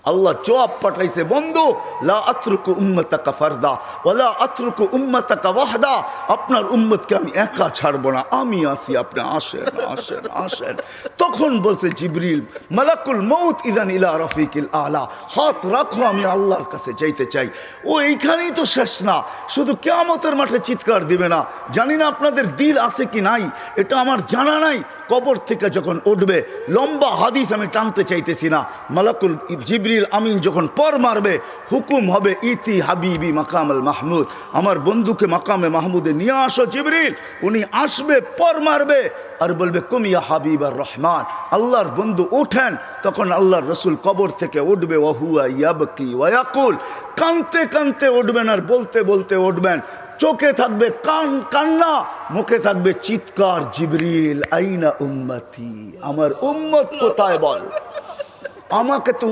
আল্লাহ জবাব পাঠাইছে, বন্ধু লা আতরুকু উম্মতাকা ফারদা ওয়ালা আতরুকু উম্মতাকা ওয়াহদা, আপনার উম্মতকে আমি একা ছাড়বো না, আমি আসি, আপনি আসেন আসেন আসেন। তখন বলছে জিবরিল, মালাকুল মউত ইদান ইলা রফিকিল আলা, হাত রাখো, আমি আল্লাহর কাছে যাইতে চাই। ও এইখানেই তো শেষ না, শুধু কিয়ামতের মাঠে চিৎকার দিবে না। জানি না আপনাদের দিল আছে কি নাই, এটা আমার জানা নাই। কবর থেকে যখন উঠবে, লম্বা হাদিস আমি টানতে চাইতেছি না, মালাকুল জিবরিল আমিন যখন পর মারবে, হুকুম হবে ইতি হাবিবি মাকাম আল মাহমুদ, আমার বন্ধুকে মাকামে মাহমুদে নিয়ে আসো জিবরিল। উনি আসবে, পর মারবে আর বলবে কুমিয়া হাবিব আর রহমান, আল্লাহর বন্ধু ওঠেন। তখন আল্লাহর রসুল কবর থেকে উঠবে, ওয়াহুয়া ইয়াবকি ওয়ায়াকুল, কানতে কানতে উঠবেন আর বলতে বলতে উঠবেন। চোখে থাকবে কান্না, মুখে থাকবে চিৎকার, জিবরিল আইনা উম্মতি, আমার উম্মত কোথায় বল, আমাকে তো